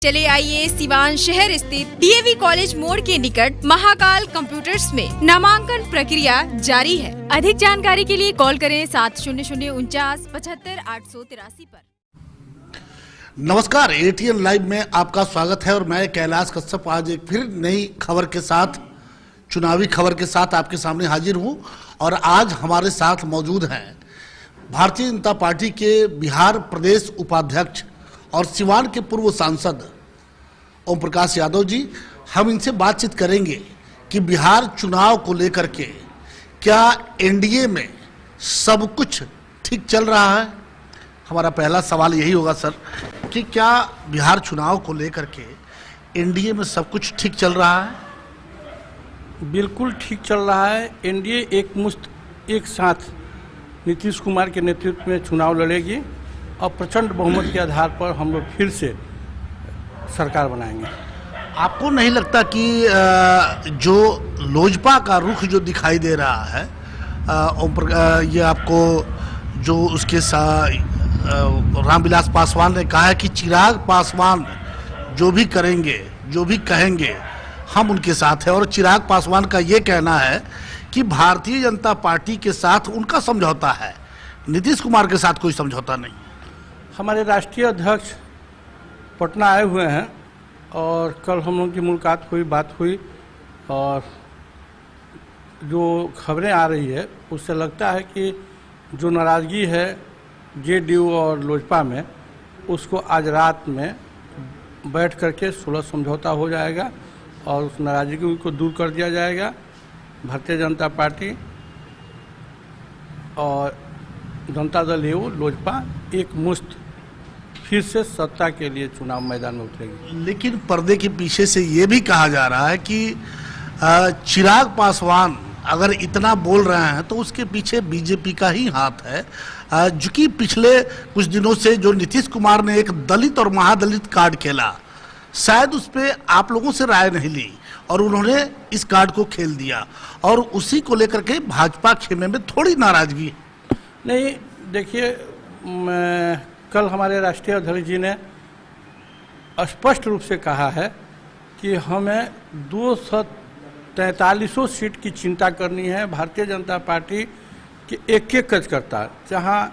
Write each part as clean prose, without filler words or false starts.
चले आइए सिवान शहर स्थित डीएवी कॉलेज मोड़ के निकट महाकाल कंप्यूटर्स में नामांकन प्रक्रिया जारी है। अधिक जानकारी के लिए कॉल करें 700949 पर। नमस्कार, एटीएन लाइव में आपका स्वागत है और मैं कैलाश कश्यप आज एक फिर नई खबर के साथ, चुनावी खबर के साथ आपके सामने हाजिर हूं। और आज हमारे साथ मौजूद हैं भारतीय जनता पार्टी के बिहार प्रदेश उपाध्यक्ष और सिवान के पूर्व सांसद ओम प्रकाश यादव जी। हम इनसे बातचीत करेंगे कि बिहार चुनाव को लेकर के क्या एनडीए में सब कुछ ठीक चल रहा है। हमारा पहला सवाल यही होगा सर कि क्या बिहार चुनाव को लेकर के एनडीए में सब कुछ ठीक चल रहा है। बिल्कुल ठीक चल रहा है। एनडीए एक साथ नीतीश कुमार के नेतृत्व में चुनाव लड़ेगी और प्रचंड बहुमत के आधार पर हम लोग फिर से सरकार बनाएंगे। आपको नहीं लगता कि जो लोजपा का रुख जो दिखाई दे रहा है, ये आपको जो उसके रामविलास पासवान ने कहा है कि चिराग पासवान जो भी करेंगे, जो भी कहेंगे, हम उनके साथ हैं। और चिराग पासवान का ये कहना है कि भारतीय जनता पार्टी के साथ उनका समझौता है, नीतीश कुमार के साथ कोई समझौता नहीं। हमारे राष्ट्रीय अध्यक्ष पटना आए हुए हैं और कल हम लोगों की मुलाकात हुई, बात हुई, और जो खबरें आ रही है उससे लगता है कि जो नाराज़गी है जेडीयू और लोजपा में, उसको आज रात में बैठ करके सुलह समझौता हो जाएगा और उस नाराज़गी को दूर कर दिया जाएगा। भारतीय जनता पार्टी और जनता दल यू लोजपा एक मुश्त फिर से सत्ता के लिए चुनाव मैदान में उतरेगी। लेकिन पर्दे के पीछे से ये भी कहा जा रहा है कि चिराग पासवान अगर इतना बोल रहे हैं तो उसके पीछे बीजेपी का ही हाथ है। जो कि पिछले कुछ दिनों से जो नीतीश कुमार ने एक दलित और महादलित कार्ड खेला, शायद उस पर आप लोगों से राय नहीं ली और उन्होंने इस कार्ड को खेल दिया और उसी को लेकर के भाजपा खेमे में थोड़ी नाराजगी। नहीं, देखिए, कल हमारे राष्ट्रीय अध्यक्ष जी ने स्पष्ट रूप से कहा है कि हमें 243 सीट की चिंता करनी है। भारतीय जनता पार्टी के एक कार्यकर्ता, जहां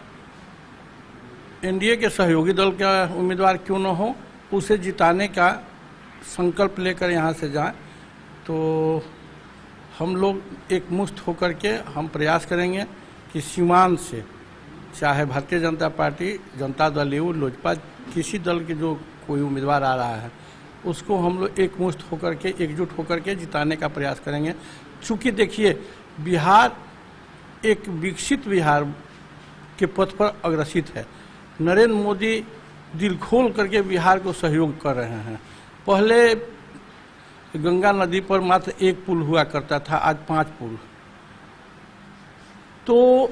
एनडीए के सहयोगी दल का उम्मीदवार क्यों न हो, उसे जिताने का संकल्प लेकर यहां से जाएं, तो हम लोग एक मुश्त होकर के हम प्रयास करेंगे कि सीमांत से, चाहे भारतीय जनता पार्टी, जनता दल यू, लोजपा, किसी दल के जो कोई उम्मीदवार आ रहा है उसको हम लोग एक मुश्त होकर के, एकजुट होकर के जिताने का प्रयास करेंगे। चूँकि देखिए, बिहार एक विकसित बिहार के पथ पर अग्रसित है। नरेंद्र मोदी दिल खोल करके बिहार को सहयोग कर रहे हैं। पहले गंगा नदी पर मात्र एक पुल हुआ करता था, आज 5 पुल। तो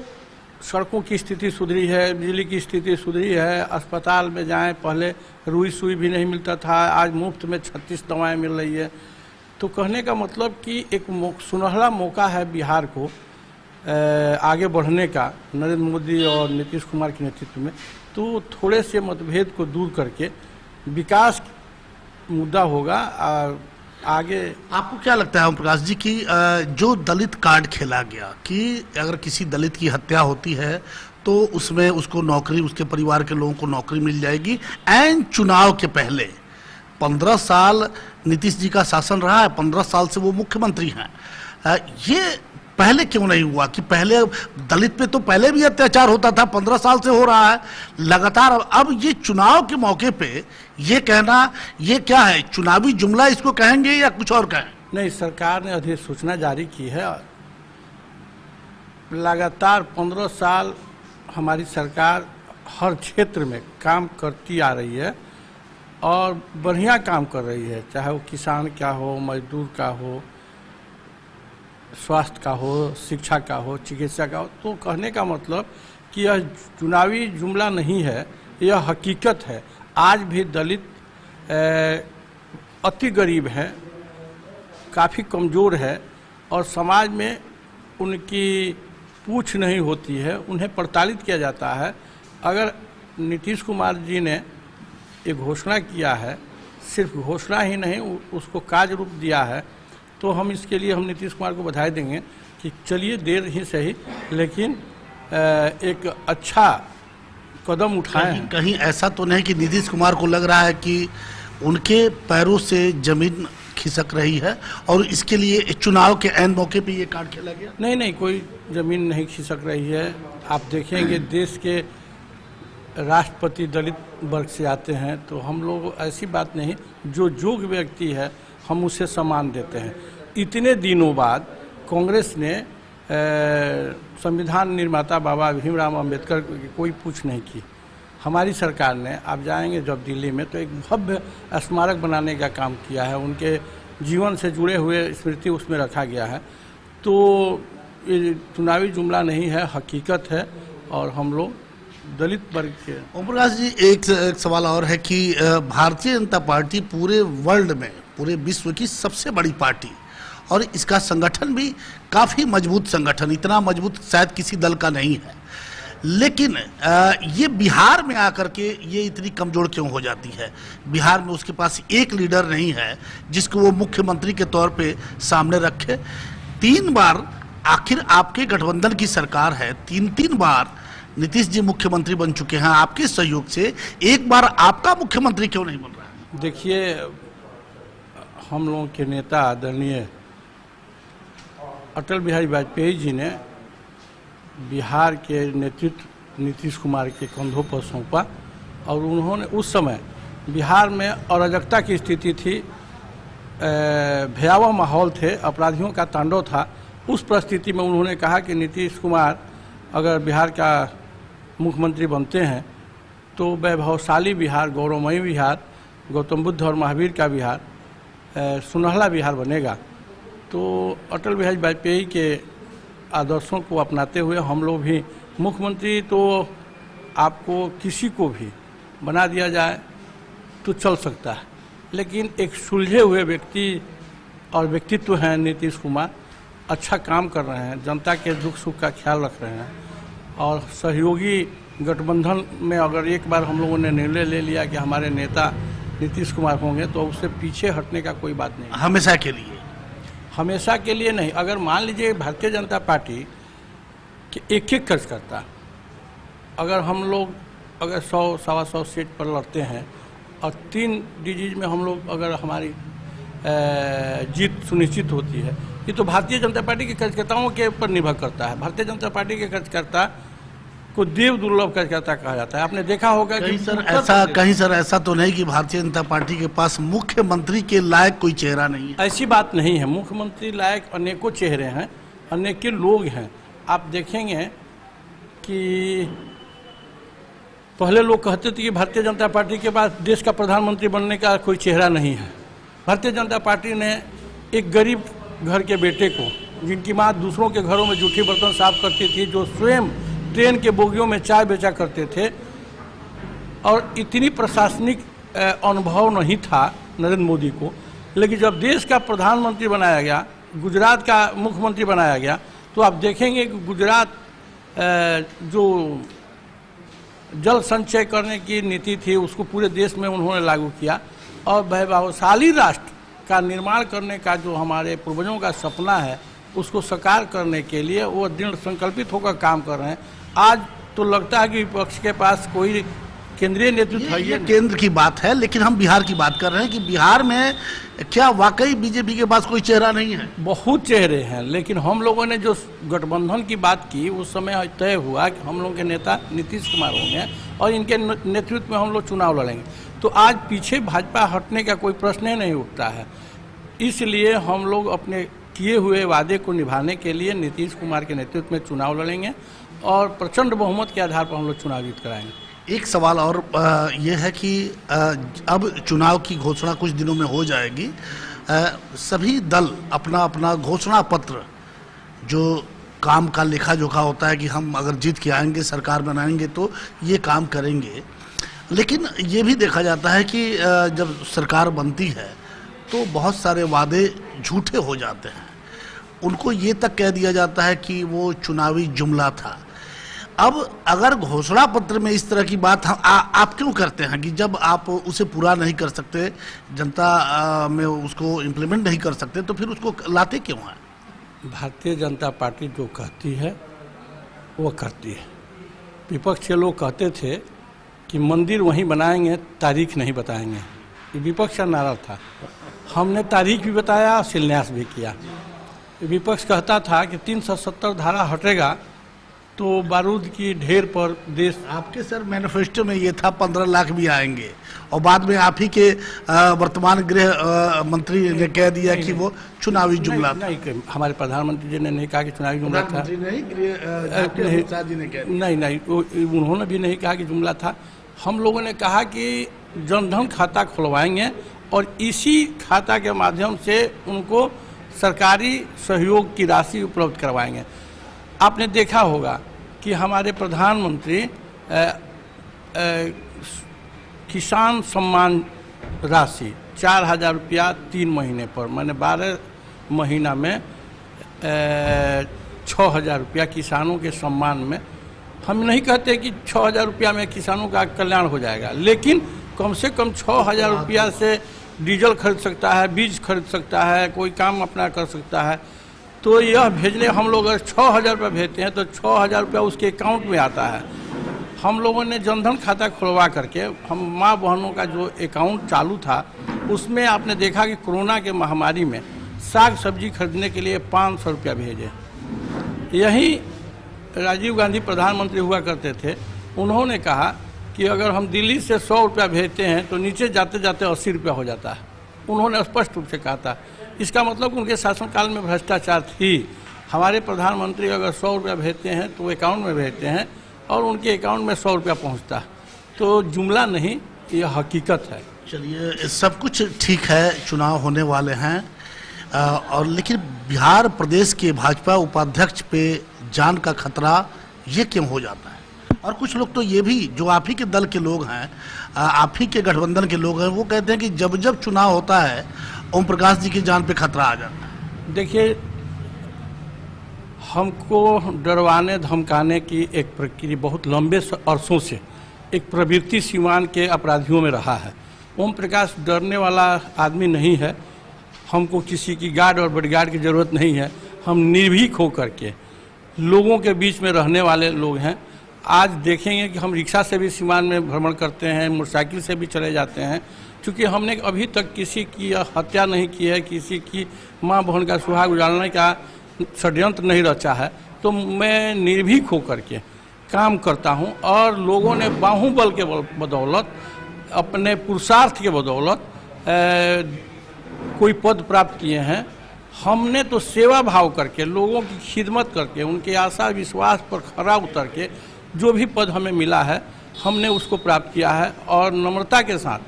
सड़कों की स्थिति सुधरी है, बिजली की स्थिति सुधरी है, अस्पताल में जाएं, पहले रुई सुई भी नहीं मिलता था, आज मुफ्त में 36 दवाएं मिल रही है। तो कहने का मतलब कि एक सुनहरा मौका है बिहार को आगे बढ़ने का, नरेंद्र मोदी और नीतीश कुमार के नेतृत्व में। तो थोड़े से मतभेद को दूर करके विकास मुद्दा होगा और आगे। आपको क्या लगता है ओम प्रकाश जी कि जो दलित कार्ड खेला गया कि अगर किसी दलित की हत्या होती है तो उसमें उसको नौकरी, उसके परिवार के लोगों को नौकरी मिल जाएगी। ऐन चुनाव के पहले 15 साल नीतीश जी का शासन रहा है, 15 साल से वो मुख्यमंत्री हैं। ये पहले क्यों नहीं हुआ कि पहले दलित पे तो पहले भी अत्याचार होता था, 15 साल से हो रहा है लगातार। अब ये चुनाव के मौके पे ये कहना, ये क्या है, चुनावी जुमला इसको कहेंगे या कुछ और कहें? नहीं, सरकार ने अधिसूचना जारी की है। लगातार 15 साल हमारी सरकार हर क्षेत्र में काम करती आ रही है और बढ़िया काम कर रही है, चाहे वो किसान का हो, मजदूर का हो, स्वास्थ्य का हो, शिक्षा का हो, चिकित्सा का हो। तो कहने का मतलब कि यह चुनावी जुमला नहीं है, यह हकीकत है। आज भी दलित अति गरीब हैं, काफ़ी कमज़ोर है और समाज में उनकी पूछ नहीं होती है, उन्हें प्रताड़ित किया जाता है। अगर नीतीश कुमार जी ने ये घोषणा किया है सिर्फ घोषणा ही नहीं उसको कार्य रूप दिया है, तो हम इसके लिए हम नीतीश कुमार को बधाई देंगे कि चलिए देर ही सही लेकिन एक अच्छा कदम उठाए हैं। कहीं ऐसा तो नहीं कि नीतीश कुमार को लग रहा है कि उनके पैरों से जमीन खिसक रही है और इसके लिए चुनाव के ऐन मौके पे ये कार्ड खेला गया? नहीं, कोई जमीन नहीं खिसक रही है। आप देखेंगे देश के राष्ट्रपति दलित वर्ग से आते हैं, तो हम लोग ऐसी बात नहीं, जो योग्य व्यक्ति है हम उसे सम्मान देते हैं। इतने दिनों बाद कांग्रेस ने संविधान निर्माता बाबा भीमराव अंबेडकर की कोई पूछ नहीं की। हमारी सरकार ने, आप जाएंगे जब दिल्ली में, तो एक भव्य स्मारक बनाने का काम किया है, उनके जीवन से जुड़े हुए स्मृति उसमें रखा गया है। तो ये चुनावी जुमला नहीं है, हकीकत है। और हम लोग दलित वर्ग के। ओम प्रकाश जी, एक सवाल और है कि भारतीय जनता पार्टी पूरे वर्ल्ड में, पूरे विश्व की सबसे बड़ी पार्टी और इसका संगठन भी काफ़ी मजबूत संगठन, इतना मजबूत शायद किसी दल का नहीं है, लेकिन ये बिहार में आकर के ये इतनी कमजोर क्यों हो जाती है? बिहार में उसके पास एक लीडर नहीं है जिसको वो मुख्यमंत्री के तौर पे सामने रखे। 3 बार आखिर आपके गठबंधन की सरकार है, 3 बार नीतीश जी मुख्यमंत्री बन चुके हैं आपके सहयोग से, एक बार आपका मुख्यमंत्री क्यों नहीं बन रहा है? देखिए, हम लोगों के नेता आदरणीय अटल बिहारी वाजपेयी जी ने बिहार के नेतृत्व नीतीश कुमार के कंधों पर सौंपा और उन्होंने उस समय बिहार में अराजकता की स्थिति थी, भयावह माहौल थे, अपराधियों का तांडव था। उस परिस्थिति में उन्होंने कहा कि नीतीश कुमार अगर बिहार का मुख्यमंत्री बनते हैं तो वैभवशाली बिहार, गौरवमयी बिहार, गौतम बुद्ध और महावीर का बिहार, सुनहला बिहार बनेगा। तो अटल बिहारी वाजपेयी के आदर्शों को अपनाते हुए हम लोग भी, मुख्यमंत्री तो आपको किसी को भी बना दिया जाए तो चल सकता है, लेकिन एक सुलझे हुए व्यक्ति और व्यक्तित्व हैं नीतीश कुमार, अच्छा काम कर रहे हैं, जनता के दुख सुख का ख्याल रख रहे हैं। और सहयोगी गठबंधन में अगर एक बार हम लोगों ने निर्णय ले लिया कि हमारे नेता नीतीश कुमार होंगे, तो उससे पीछे हटने का कोई बात नहीं। हमेशा के लिए? हमेशा के लिए नहीं। अगर मान लीजिए भारतीय जनता पार्टी के एक खर्च करता, अगर हम लोग अगर 100-125 सीट पर लड़ते हैं और 3 डिजीज में हम लोग अगर हमारी जीत सुनिश्चित होती है, ये तो भारतीय जनता पार्टी के कार्यकर्ताओं के ऊपर निर्भर करता है। भारतीय जनता पार्टी के कार्यकर्ता को देव दुर्लभ कार्यकर्ता कहा जाता है। आपने देखा होगा कि कहीं सर ऐसा तो नहीं कि भारतीय जनता पार्टी के पास मुख्यमंत्री के लायक कोई चेहरा नहीं है? ऐसी बात नहीं है, मुख्यमंत्री लायक अनेकों चेहरे हैं, अनेकों लोग हैं। आप देखेंगे कि पहले लोग कहते थे कि भारतीय जनता पार्टी के पास देश का प्रधानमंत्री बनने का कोई चेहरा नहीं है। भारतीय जनता पार्टी ने एक गरीब घर के बेटे को, जिनकी माँ दूसरों के घरों में जूठी बर्तन साफ करती थी, जो स्वयं ट्रेन के बोगियों में चाय बेचा करते थे, और इतनी प्रशासनिक अनुभव नहीं था नरेंद्र मोदी को, लेकिन जब देश का प्रधानमंत्री बनाया गया, गुजरात का मुख्यमंत्री बनाया गया, तो आप देखेंगे कि गुजरात जो जल संचय करने की नीति थी उसको पूरे देश में उन्होंने लागू किया, और वैभवशाली राष्ट्र का निर्माण करने का जो हमारे पूर्वजों का सपना है उसको साकार करने के लिए वो दृढ़ संकल्पित होकर काम कर रहे हैं। आज तो लगता है कि विपक्ष के पास कोई केंद्रीय नेतृत्व है। ये केंद्र की बात है, लेकिन हम बिहार की बात कर रहे हैं कि बिहार में क्या वाकई बीजेपी के पास कोई चेहरा नहीं है? बहुत चेहरे हैं, लेकिन हम लोगों ने जो गठबंधन की बात की उस समय तय हुआ कि हम लोगों के नेता नीतीश कुमार होंगे और इनके नेतृत्व में हम लोग चुनाव लड़ेंगे। तो आज पीछे भाजपा हटने का कोई प्रश्न ही नहीं उठता है। इसलिए हम लोग अपने किए हुए वादे को निभाने के लिए नीतीश कुमार के नेतृत्व में चुनाव लड़ेंगे और प्रचंड बहुमत के आधार पर हम लोग चुनाव जीत कराएंगे। एक सवाल और ये है कि अब चुनाव की घोषणा कुछ दिनों में हो जाएगी, सभी दल अपना अपना घोषणा पत्र, जो काम का लेखा जोखा होता है कि हम अगर जीत के आएंगे, सरकार बनाएंगे तो ये काम करेंगे, लेकिन ये भी देखा जाता है कि जब सरकार बनती है तो बहुत सारे वादे झूठे हो जाते हैं, उनको ये तक कह दिया जाता है कि वो चुनावी जुमला था। अब अगर घोषणा पत्र में इस तरह की बात आप क्यों करते हैं कि जब आप उसे पूरा नहीं कर सकते, जनता में उसको इम्प्लीमेंट नहीं कर सकते, तो फिर उसको लाते क्यों हैं? भारतीय जनता पार्टी जो कहती है वो करती है। विपक्ष के लोग कहते थे कि मंदिर वहीं बनाएंगे, तारीख नहीं बताएंगे, ये विपक्ष का नारा था। हमने तारीख भी बताया और शिलान्यास भी किया। विपक्ष कहता था कि 370 धारा हटेगा तो बारूद की ढेर पर देश। आपके सर मैनिफेस्टो में ये था 15 लाख भी आएंगे, और बाद में आप ही के वर्तमान गृह मंत्री ने कह दिया कि वो चुनावी जुमला था। नहीं, हमारे प्रधानमंत्री जी ने नहीं कहा कि चुनावी जुमला था। नहीं, उन्होंने भी नहीं कहा कि जुमला था। हम लोगों ने कहा कि जनधन खाता खुलवाएंगे और इसी खाता के माध्यम से उनको सरकारी सहयोग की राशि उपलब्ध करवाएंगे। आपने देखा होगा कि हमारे प्रधानमंत्री किसान सम्मान राशि 4000 रुपया 3 महीने पर, मैंने 12 महीना में 6000 रुपया किसानों के सम्मान में। हम नहीं कहते कि 6000 रुपया में किसानों का कल्याण हो जाएगा, लेकिन कम से कम 6000 रुपया से डीजल खरीद सकता है, बीज खरीद सकता है, कोई काम अपना कर सकता है। तो यह भेजने हम लोग अगर 6000 रुपये भेजते हैं तो 6000 रुपया उसके अकाउंट में आता है। हम लोगों ने जनधन खाता खुलवा करके हम माँ बहनों का जो अकाउंट चालू था उसमें आपने देखा कि कोरोना के महामारी में साग सब्जी खरीदने के लिए 500 रुपया भेजे। यही राजीव गांधी प्रधानमंत्री हुआ करते थे, उन्होंने कहा कि अगर हम दिल्ली से 100 रुपया भेजते हैं तो नीचे जाते जाते 80 रुपया हो जाता है। उन्होंने स्पष्ट रूप से कहा था। इसका मतलब उनके शासनकाल में भ्रष्टाचार थी। हमारे प्रधानमंत्री अगर 100 रुपया भेजते हैं तो अकाउंट में भेजते हैं और उनके अकाउंट में 100 रुपया पहुँचता है। तो जुमला नहीं, ये हकीकत है। चलिए, सब कुछ ठीक है, चुनाव होने वाले हैं, और लेकिन बिहार प्रदेश के भाजपा उपाध्यक्ष पे जान का खतरा ये क्यों हो जाता है? और कुछ लोग तो ये भी, जो आप ही के दल के लोग हैं, आप ही के गठबंधन के लोग हैं, वो कहते हैं कि जब जब चुनाव होता है ओम प्रकाश जी की जान पे खतरा आ जाता है। देखिए, हमको डरवाने धमकाने की एक प्रक्रिया बहुत लंबे अरसों से एक प्रवृत्ति सीमान के अपराधियों में रहा है। ओम प्रकाश डरने वाला आदमी नहीं है। हमको किसी की गार्ड और बॉडीगार्ड की ज़रूरत नहीं है। हम निर्भीक होकर के लोगों के बीच में रहने वाले लोग हैं। आज देखेंगे कि हम रिक्शा से भी सीमान में भ्रमण करते हैं, मोटरसाइकिल से भी चले जाते हैं, क्योंकि हमने अभी तक किसी की हत्या नहीं की है, किसी की माँ बहन का सुहाग उजाड़ने का षड्यंत्र नहीं रचा है। तो मैं निर्भीक होकर के काम करता हूं, और लोगों ने बाहुबल के बदौलत, अपने पुरुषार्थ के बदौलत कोई पद प्राप्त किए हैं। हमने तो सेवा भाव करके, लोगों की खिदमत करके, उनके आशा विश्वास पर खरा उतर के जो भी पद हमें मिला है हमने उसको प्राप्त किया है, और नम्रता के साथ,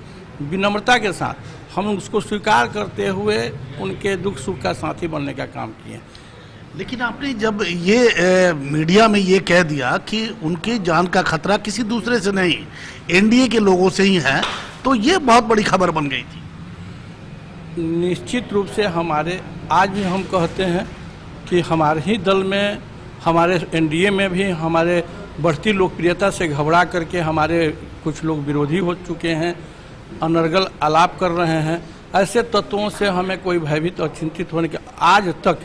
विनम्रता के साथ हम उसको स्वीकार करते हुए उनके दुख सुख का साथी बनने का काम किए। लेकिन आपने जब ये मीडिया में ये कह दिया कि उनकी जान का खतरा किसी दूसरे से नहीं, एनडीए के लोगों से ही है, तो ये बहुत बड़ी खबर बन गई थी। निश्चित रूप से हमारे, आज भी हम कहते हैं कि हमारे ही दल में, हमारे एनडीए में भी हमारे बढ़ती लोकप्रियता से घबरा करके हमारे कुछ लोग विरोधी हो चुके हैं, अनर्गल आलाप कर रहे हैं। ऐसे तत्वों से हमें कोई भयभीत और चिंतित होने के, आज तक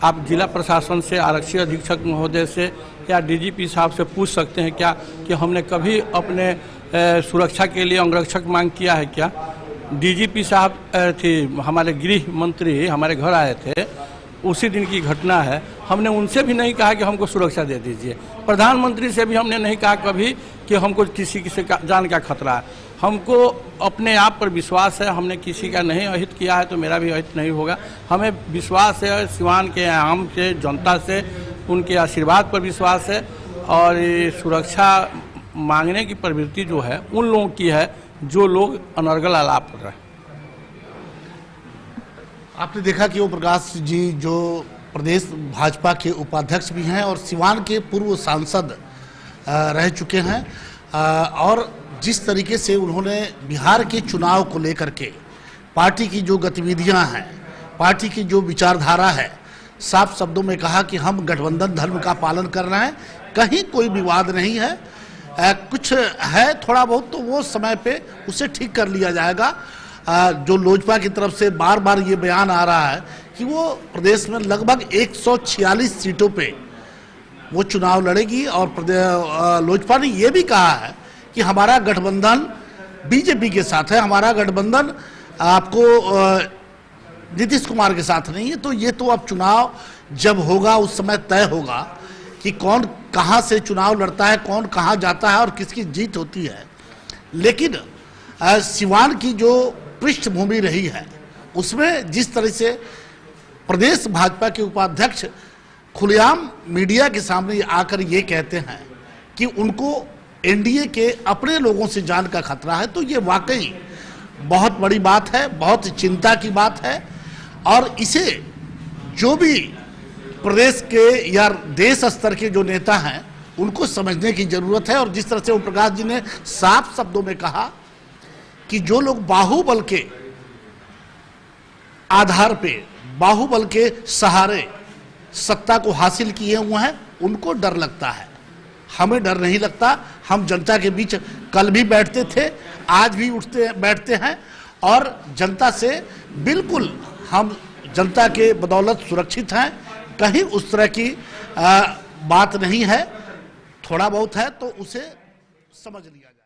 आप जिला प्रशासन से, आरक्षी अधीक्षक महोदय से या डीजीपी साहब से पूछ सकते हैं क्या कि हमने कभी अपने सुरक्षा के लिए अंगरक्षक मांग किया है क्या? डीजीपी साहब थी, हमारे गृह मंत्री हमारे घर आए थे, उसी दिन की घटना है। हमने उनसे भी नहीं कहा कि हमको सुरक्षा दे दीजिए। प्रधानमंत्री से भी हमने नहीं कहा कभी कि हमको किसी से जान का खतरा है। हमको अपने आप पर विश्वास है। हमने किसी का नहीं अहित किया है तो मेरा भी अहित नहीं होगा। हमें विश्वास है सिवान के आम से, जनता से, उनके आशीर्वाद पर विश्वास है। और ये सुरक्षा मांगने की प्रवृत्ति जो है उन लोगों की है जो लोग अनर्गल आलाप कर रहे हैं। आपने देखा कि ओम प्रकाश जी जो प्रदेश भाजपा के उपाध्यक्ष भी हैं और सिवान के पूर्व सांसद रह चुके हैं, और जिस तरीके से उन्होंने बिहार के चुनाव को लेकर के पार्टी की जो गतिविधियां हैं, पार्टी की जो विचारधारा है, साफ शब्दों में कहा कि हम गठबंधन धर्म का पालन कर रहे हैं, कहीं कोई विवाद नहीं है। कुछ है थोड़ा बहुत तो वो समय पे उसे ठीक कर लिया जाएगा। जो लोजपा की तरफ से बार बार ये बयान आ रहा है कि वो प्रदेश में लगभग 146 सीटों पे वो चुनाव लड़ेगी, और लोजपा ने ये भी कहा है कि हमारा गठबंधन बीजेपी के साथ है, हमारा गठबंधन आपको नीतीश कुमार के साथ नहीं है। तो ये तो अब चुनाव जब होगा उस समय तय होगा कि कौन कहां से चुनाव लड़ता है, कौन कहां जाता है और किसकी जीत होती है। लेकिन सिवान की जो पृष्ठभूमि रही है उसमें जिस तरह से प्रदेश भाजपा के उपाध्यक्ष खुलेआम मीडिया के सामने आकर ये कहते हैं कि उनको एनडीए के अपने लोगों से जान का खतरा है, तो ये वाकई बहुत बड़ी बात है, बहुत चिंता की बात है। और इसे जो भी प्रदेश के या देश स्तर के जो नेता हैं उनको समझने की जरूरत है। और जिस तरह से ओम प्रकाश जी ने साफ शब्दों में कहा कि जो लोग बाहुबल के आधार पे, बाहुबल के सहारे सत्ता को हासिल किए हुए हैं, उनको डर लगता है। हमें डर नहीं लगता। हम जनता के बीच कल भी बैठते थे, आज भी बैठते हैं, और जनता से बिल्कुल हम जनता के बदौलत सुरक्षित हैं। कहीं उस तरह की बात नहीं है। थोड़ा बहुत है तो उसे समझ लिया जाए।